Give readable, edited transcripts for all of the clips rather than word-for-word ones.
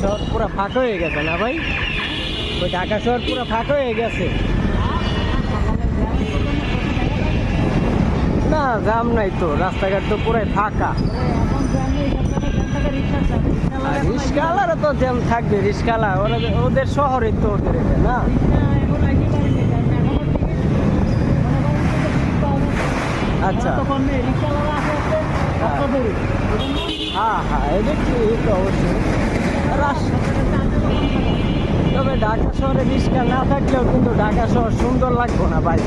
শহর পুরো ফাঁকা হয়ে গেছে না ভাই? ওই ঢাকা শহর পুরো ফাঁকা হয়ে গেছে। না জাম নাই তো, রাস্তাঘাট তো পুরাই ফাঁকা। রিস্কাওয়ালারা তো জ্যাম থাকবে, রিস্কাওয়ালা ওদের শহরে তো ওদের এটা না। আচ্ছা হ্যাঁ হ্যাঁ, এটা ঠিক অবশ্যই। তবে ঢাকা শহরে রিস্কা না থাকলেও কিন্তু ঢাকা শহর সুন্দর লাগবো না ভাই।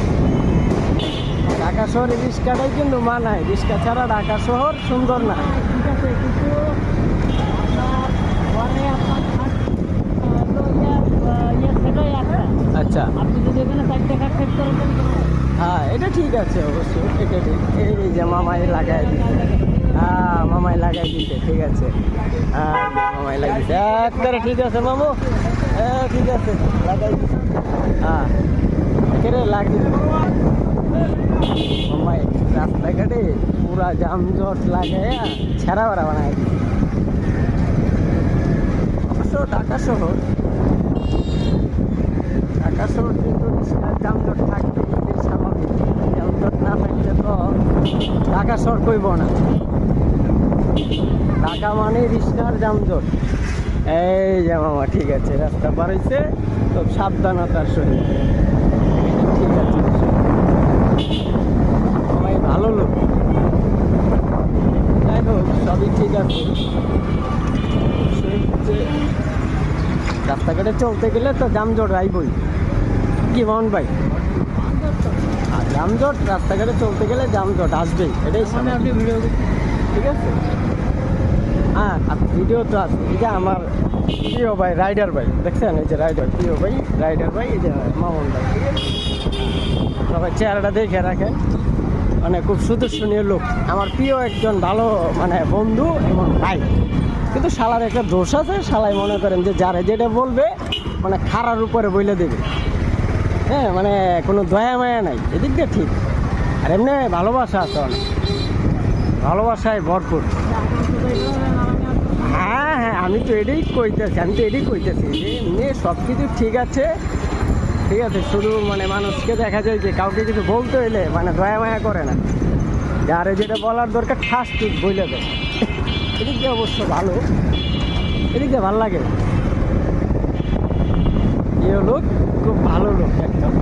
ঢাকা শহরে রিস্কাটাই কিন্তু মানায়, রিস্কা ছাড়া ঢাকা শহর সুন্দর না। আচ্ছা হ্যাঁ, এটা ঠিক আছে অবশ্যই, এটা ঠিক। এই যে মামাই লাগাই দিচ্ছে, হ্যাঁ মামাই লাগাই দিচ্ছে, ঠিক আছে। হ্যাঁ মামাই লাগাই দিচ্ছে একবারে, ঠিক আছে মামু, ঠিক আছে লাগাই দিচ্ছে। হ্যাঁ একেবারে লাগিয়ে মামাই রাস্তাঘাটে পুরা জামজট লাগাইয়া ছেঁড়া বেড়া বানায় দিচ্ছে। অবশ্য ঢাকা শহর কিন্তু যানজট থাকবে, এদের স্বাভাবিক। যানজট না থাকলে তো ঢাকা শহর কইব না। ঢাকা মানে রিস্কার যানজট। এই যে মামা ঠিক আছে, রাস্তা পার হইছে তো সাবধানতার সহিত, ঠিক আছে। সবাই ভালো লোক, যাই হোক সবই ঠিক আছে। রাস্তাঘাটে চলতে গেলে তো যানজট আইবই, কি মন ভাই? আর যানজট রাস্তাঘাটে চলতে গেলে যানজট আসবেই, এটাই আপনি ভিডিও, ঠিক আছে। হ্যাঁ ভিডিও তো আছে। এই যে আমার প্রিয় ভাই রাইডার ভাই, দেখছেন এই যে রাইডার, প্রিয় ভাই রাইডার ভাই, এই যে মামুন ভাই, ঠিক আছে। সবাই চেহারাটা দেখে রাখেন, মানে খুব সুদর্শনীয় লোক, আমার প্রিয় একজন ভালো মানে বন্ধু এবং ভাই। কিন্তু শালার একটা দোষ আছে, শালাই মনে করেন যে যারা যেটা বলবে মানে খারার উপরে বলে দেবে, হ্যাঁ মানে কোনো দয়া মায়া নাই, এদিক দিয়ে ঠিক। আর এমনি ভালোবাসা আছে অনেক, ভালোবাসায় ভরপুর। হ্যাঁ হ্যাঁ, আমি তো এটাই কইতেছি যে এমনি সব কিছু ঠিক আছে, ঠিক আছে। শুধু মানে মানুষকে দেখা যায় যে কাউকে কিছু বলতে হইলে মানে দয়া মায়া করে না, যারে যেটা বলার দরকার ঠাস ঠিক বলে দেয়। এদিক দিয়ে অবশ্য ভালো, এদিক দিয়ে ভালো লাগে। এ লোক খুব ভালো লোক একদম।